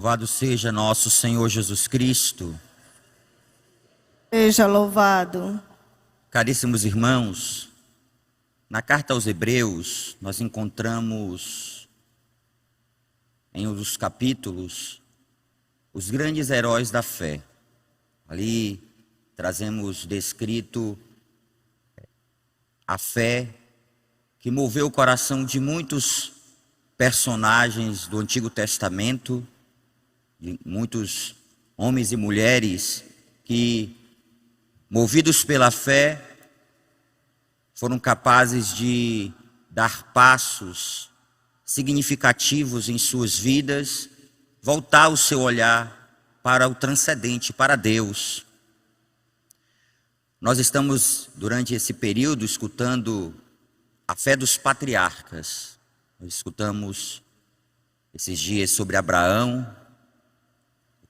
Louvado seja nosso Senhor Jesus Cristo. Seja louvado. Caríssimos irmãos, na carta aos Hebreus, nós encontramos em um dos capítulos os grandes heróis da fé. Ali trazemos descrito a fé que moveu o coração de muitos personagens do Antigo Testamento, de muitos homens e mulheres que, movidos pela fé, foram capazes de dar passos significativos em suas vidas, voltar o seu olhar para o transcendente, para Deus. Nós estamos, durante esse período, escutando a fé dos patriarcas. Nós escutamos esses dias sobre Abraão,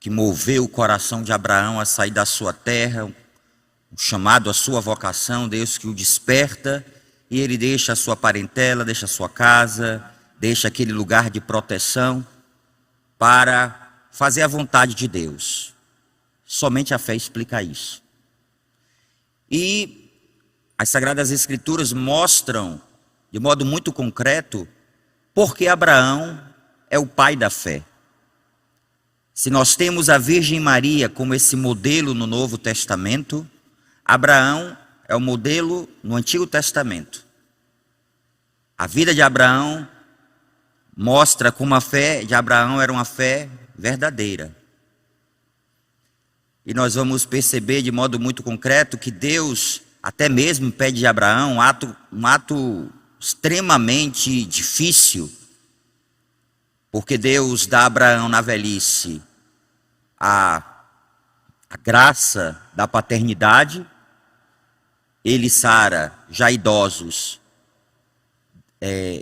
que moveu o coração de Abraão a sair da sua terra, um chamado à sua vocação, Deus que o desperta, e ele deixa a sua parentela, deixa a sua casa, deixa aquele lugar de proteção para fazer a vontade de Deus. Somente a fé explica isso. E as Sagradas Escrituras mostram, de modo muito concreto, porque Abraão é o pai da fé. Se nós temos a Virgem Maria como esse modelo no Novo Testamento, Abraão é o modelo no Antigo Testamento. A vida de Abraão mostra como a fé de Abraão era uma fé verdadeira. E nós vamos perceber de modo muito concreto que Deus até mesmo pede de Abraão um ato extremamente difícil, porque Deus dá a Abraão na velhice a graça da paternidade. Ele e Sara, já idosos,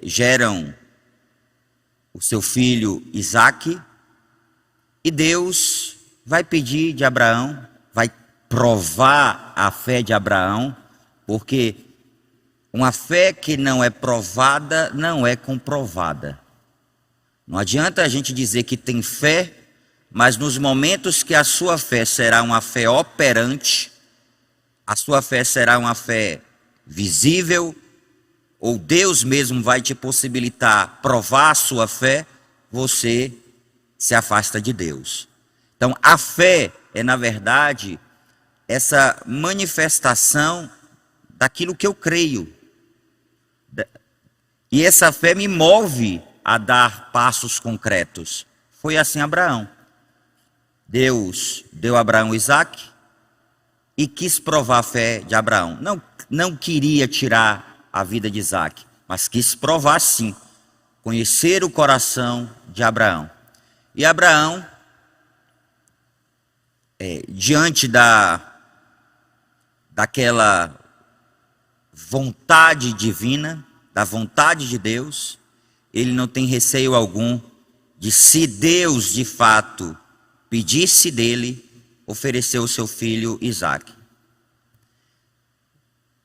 geram o seu filho Isaque, e Deus vai pedir de Abraão, vai provar a fé de Abraão, porque uma fé que não é provada não é comprovada. Não adianta a gente dizer que tem fé, mas nos momentos que a sua fé será uma fé operante, a sua fé será uma fé visível, ou Deus mesmo vai te possibilitar provar a sua fé, você se afasta de Deus. Então, a fé é, na verdade, essa manifestação daquilo que eu creio. E essa fé me move a dar passos concretos. Foi assim Abraão. Deus deu a Abraão Isaque e quis provar a fé de Abraão. Não queria tirar a vida de Isaque, mas quis provar sim, conhecer o coração de Abraão. E Abraão, diante daquela vontade divina, da vontade de Deus, ele não tem receio algum de, se Deus de fato pedisse dele, oferecer o seu filho Isaque.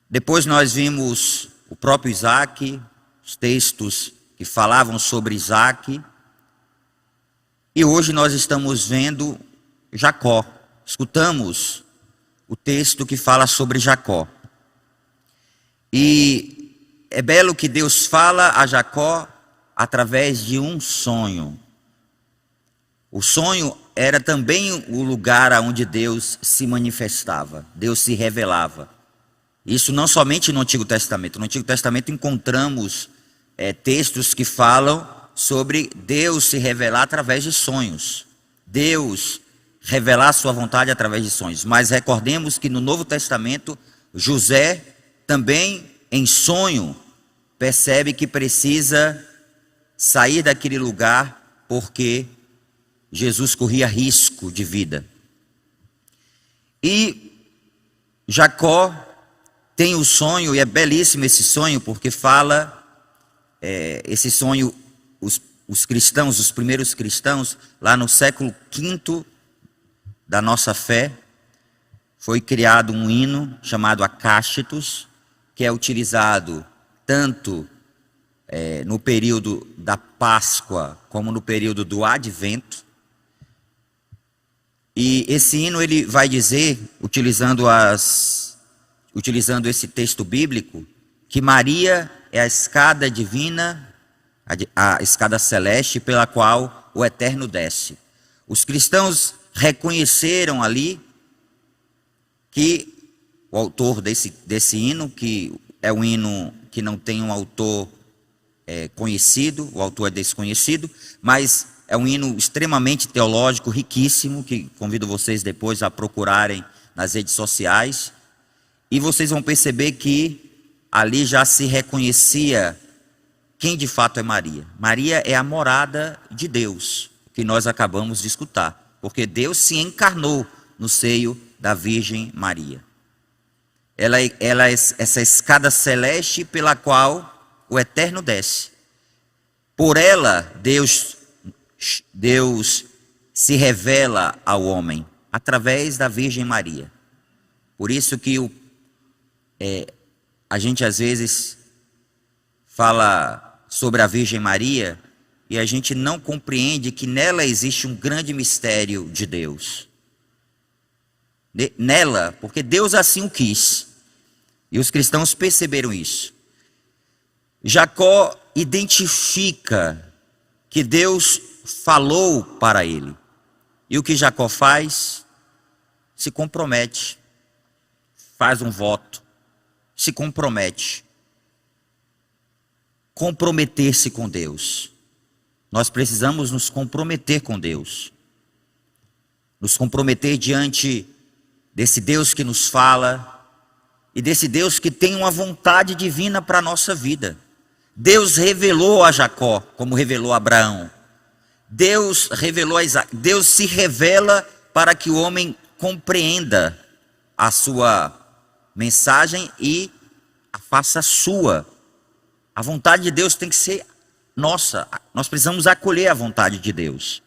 Depois nós vimos o próprio Isaque, os textos que falavam sobre Isaque, e hoje nós estamos vendo Jacó. Escutamos o texto que fala sobre Jacó. E é belo que Deus fala a Jacó através de um sonho. O sonho era também o lugar onde Deus se manifestava, Deus se revelava. Isso não somente no Antigo Testamento. No Antigo Testamento encontramos textos que falam sobre Deus se revelar através de sonhos. Deus revelar a sua vontade através de sonhos. Mas recordemos que no Novo Testamento, José também em sonho percebe que precisa sair daquele lugar porque Jesus corria risco de vida. E Jacó tem o sonho, e é belíssimo esse sonho, porque fala, esse sonho, os cristãos, os primeiros cristãos, lá no século V da nossa fé, foi criado um hino chamado Acástitos, que é utilizado tanto no período da Páscoa como no período do Advento. E esse hino ele vai dizer, utilizando esse texto bíblico, que Maria é a escada divina, a escada celeste pela qual o Eterno desce. Os cristãos reconheceram ali que o autor desse hino, que é um hino que não tem um autor conhecido, o autor é desconhecido, mas é um hino extremamente teológico, riquíssimo, que convido vocês depois a procurarem nas redes sociais, e vocês vão perceber que ali já se reconhecia quem de fato é Maria. Maria é a morada de Deus, que nós acabamos de escutar, porque Deus se encarnou no seio da Virgem Maria. Ela é essa escada celeste pela qual o Eterno desce. Por ela, Deus se revela ao homem, através da Virgem Maria. Por isso que a gente às vezes fala sobre a Virgem Maria e a gente não compreende que nela existe um grande mistério de Deus. Nela, porque Deus assim o quis. E os cristãos perceberam isso. Jacó identifica que Deus falou para ele. E o que Jacó faz? Se compromete. Faz um voto. Se compromete. Comprometer-se com Deus. Nós precisamos nos comprometer com Deus. Nos comprometer diante desse Deus que nos fala e desse Deus que tem uma vontade divina para a nossa vida. Deus revelou a Jacó, como revelou a Abraão. Deus revelou a Isaac. Deus se revela para que o homem compreenda a sua mensagem e a faça sua. A vontade de Deus tem que ser nossa. Nós precisamos acolher a vontade de Deus.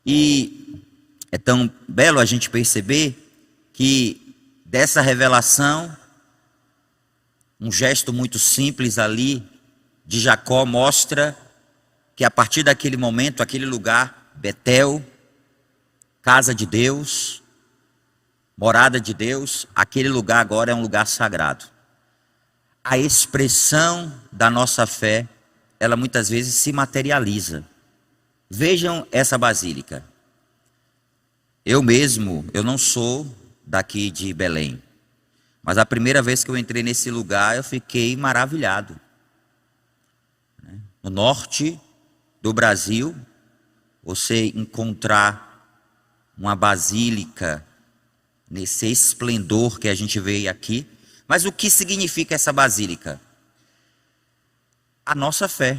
E é tão belo a gente perceber que dessa revelação, um gesto muito simples ali de Jacó mostra que a partir daquele momento, aquele lugar, Betel, casa de Deus, morada de Deus, aquele lugar agora é um lugar sagrado. A expressão da nossa fé, ela muitas vezes se materializa. Vejam essa basílica. Eu não sou daqui de Belém, mas a primeira vez que eu entrei nesse lugar, eu fiquei maravilhado. No norte do Brasil, você encontrar uma basílica nesse esplendor que a gente vê aqui. Mas o que significa essa basílica? A nossa fé,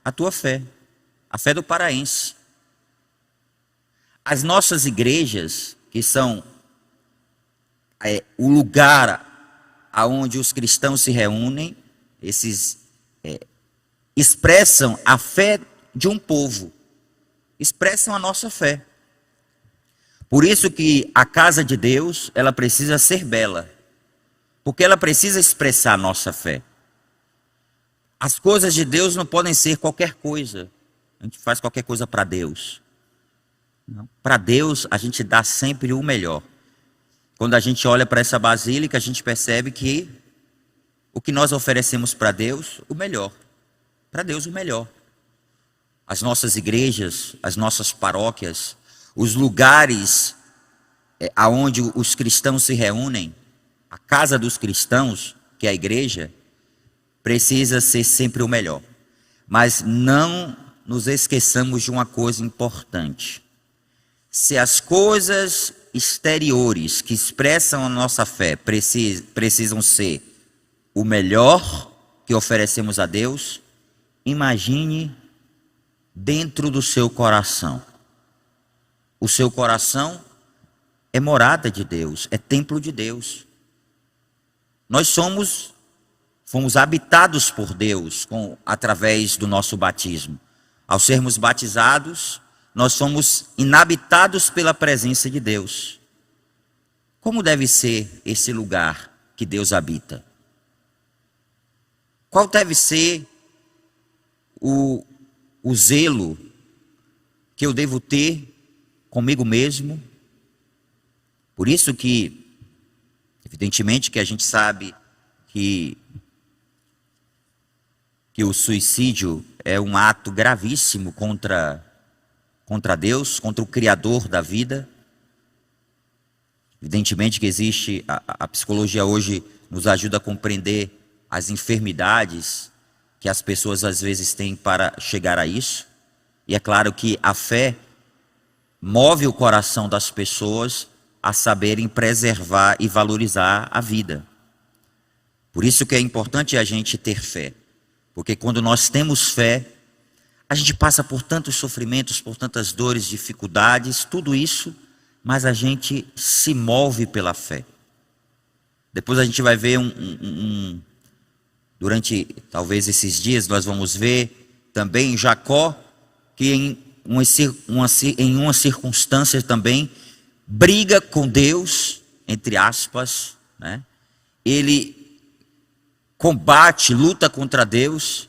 a tua fé, a fé do paraense. As nossas igrejas, que são o lugar aonde os cristãos se reúnem, expressam a fé de um povo, expressam a nossa fé. Por isso que a casa de Deus, ela precisa ser bela, porque ela precisa expressar a nossa fé. As coisas de Deus não podem ser qualquer coisa. A gente faz qualquer coisa para Deus. Para Deus, a gente dá sempre o melhor. Quando a gente olha para essa basílica, a gente percebe que o que nós oferecemos para Deus, o melhor. Para Deus, o melhor. As nossas igrejas, as nossas paróquias, os lugares aonde os cristãos se reúnem, a casa dos cristãos, que é a igreja, precisa ser sempre o melhor. Mas não nos esqueçamos de uma coisa importante. Se as coisas exteriores que expressam a nossa fé precisam ser o melhor que oferecemos a Deus, imagine dentro do seu coração. O seu coração é morada de Deus, é templo de Deus. Nós fomos habitados por Deus através do nosso batismo. Ao sermos batizados, nós somos inabitados pela presença de Deus. Como deve ser esse lugar que Deus habita? Qual deve ser o zelo que eu devo ter comigo mesmo Por isso que, evidentemente, que a gente sabe que o suicídio é um ato gravíssimo contra Deus, contra o Criador da vida. Evidentemente que existe, a psicologia hoje nos ajuda a compreender as enfermidades que as pessoas às vezes têm para chegar a isso. E é claro que a fé move o coração das pessoas a saberem preservar e valorizar a vida. Por isso que é importante a gente ter fé. Porque quando nós temos fé, a gente passa por tantos sofrimentos, por tantas dores, dificuldades, tudo isso, mas a gente se move pela fé. Depois a gente vai ver durante talvez esses dias, nós vamos ver também Jacó, que em uma circunstância também briga com Deus, entre aspas, né? Ele combate, luta contra Deus,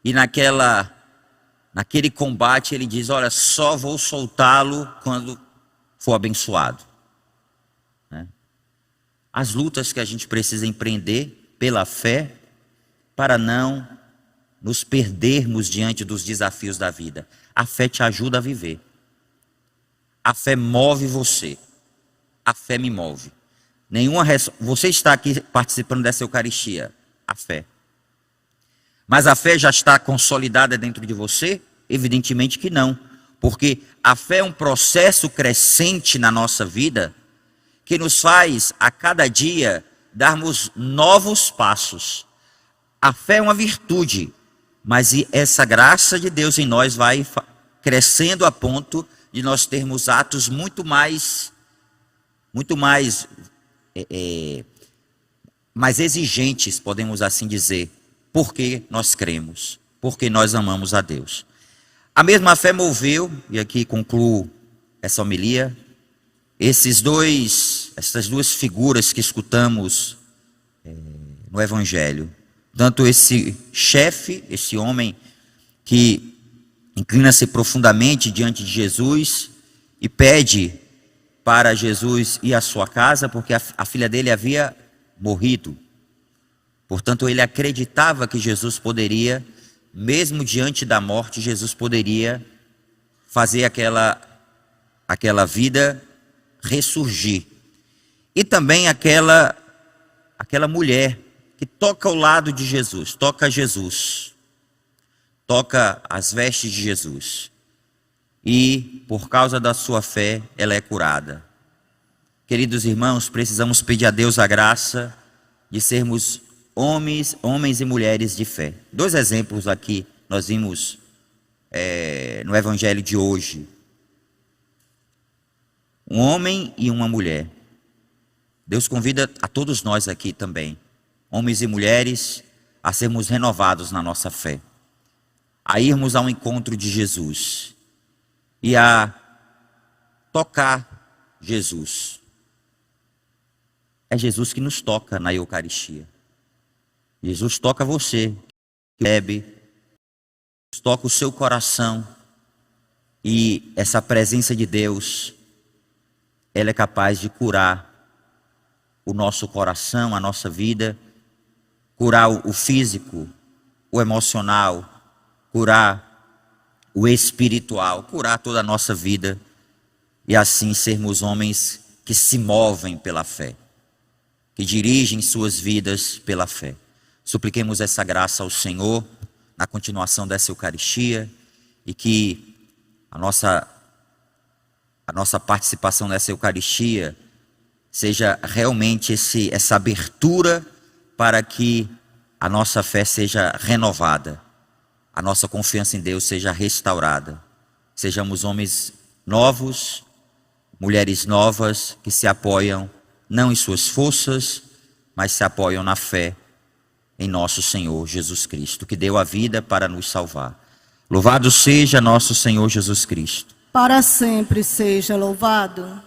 e naquele combate ele diz: olha, só vou soltá-lo quando for abençoado. Né? As lutas que a gente precisa empreender pela fé, para não nos perdermos diante dos desafios da vida. A fé te ajuda a viver. A fé move você. A fé me move. Você está aqui participando dessa Eucaristia. A fé. Mas a fé já está consolidada dentro de você? Evidentemente que não. Porque a fé é um processo crescente na nossa vida que nos faz a cada dia darmos novos passos. A fé é uma virtude, mas essa graça de Deus em nós vai crescendo a ponto de nós termos atos muito mais exigentes, podemos assim dizer, porque nós cremos, porque nós amamos a Deus. A mesma fé moveu, e aqui concluo essa homilia, essas duas figuras que escutamos no Evangelho. Tanto esse chefe, esse homem que inclina-se profundamente diante de Jesus e pede para Jesus ir à sua casa, porque a filha dele havia morrido. Portanto, ele acreditava que Jesus poderia, mesmo diante da morte, Jesus poderia fazer aquela vida ressurgir. E também aquela mulher que toca ao lado de Jesus, toca as vestes de Jesus. E, por causa da sua fé, ela é curada. Queridos irmãos, precisamos pedir a Deus a graça de sermos homens e mulheres de fé. 2 exemplos aqui nós vimos no Evangelho de hoje. Um homem e uma mulher. Deus convida a todos nós aqui também, homens e mulheres, a sermos renovados na nossa fé, a irmos ao encontro de Jesus e a tocar Jesus. É Jesus que nos toca na Eucaristia. Jesus toca você, que bebe, toca o seu coração, e essa presença de Deus, ela é capaz de curar o nosso coração, a nossa vida, curar o físico, o emocional, curar o espiritual, curar toda a nossa vida, e assim sermos homens que se movem pela fé, que dirigem suas vidas pela fé. Supliquemos essa graça ao Senhor na continuação dessa Eucaristia, e que a nossa participação nessa Eucaristia seja realmente essa abertura para que a nossa fé seja renovada, a nossa confiança em Deus seja restaurada. Sejamos homens novos, mulheres novas, que se apoiam não em suas forças, mas se apoiam na fé em nosso Senhor Jesus Cristo, que deu a vida para nos salvar. Louvado seja nosso Senhor Jesus Cristo. Para sempre seja louvado.